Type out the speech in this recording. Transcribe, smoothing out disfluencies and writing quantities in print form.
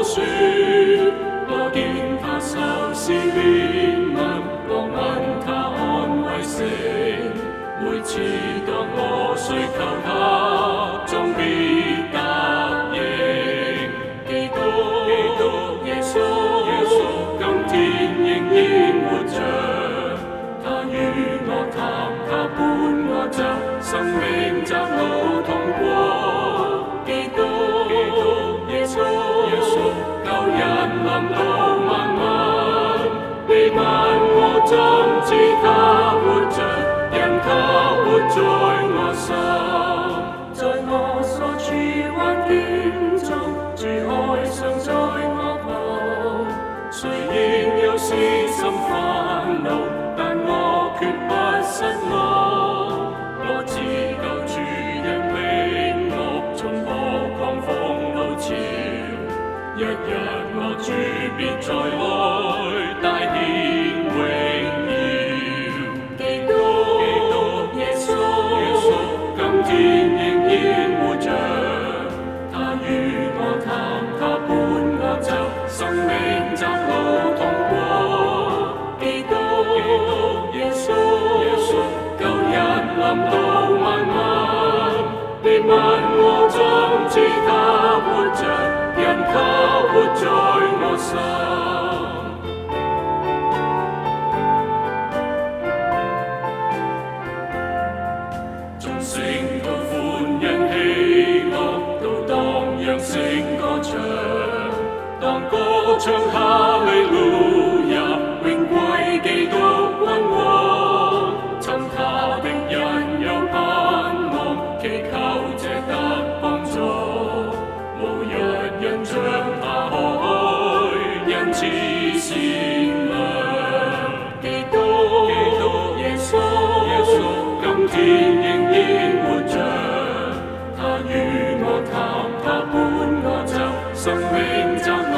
我說，我見他受試煉問，我問他安慰性，每次當我需求他，終必答應。基督耶穌，今天仍然活着，他與我談，他伴我走，生命窄路通過。基督耶穌，舊人臨到萬民，你問我怎知他活着，因他活在我心。在我所處環境中，主愛常在我旁。雖然有時心煩惱，但我決不失望。我知救主因領我衝破狂風怒潮，一日我主必再來大顯榮耀。基督耶穌，今天仍然活着，他與我談，他伴我走，生命窄路通過。基督耶穌，舊人臨到萬民，你問我怎知他活着，因他活在我心。眾聖徒歡欣喜樂，都當揚聲歌唱，當歌唱哈利路亞，永歸基督君王。尋他的人有盼望，祈求這得幫助，無一人像他可愛，恩慈善良。基督耶穌，今天仍然活着，他與我談，他伴我走，生命窄路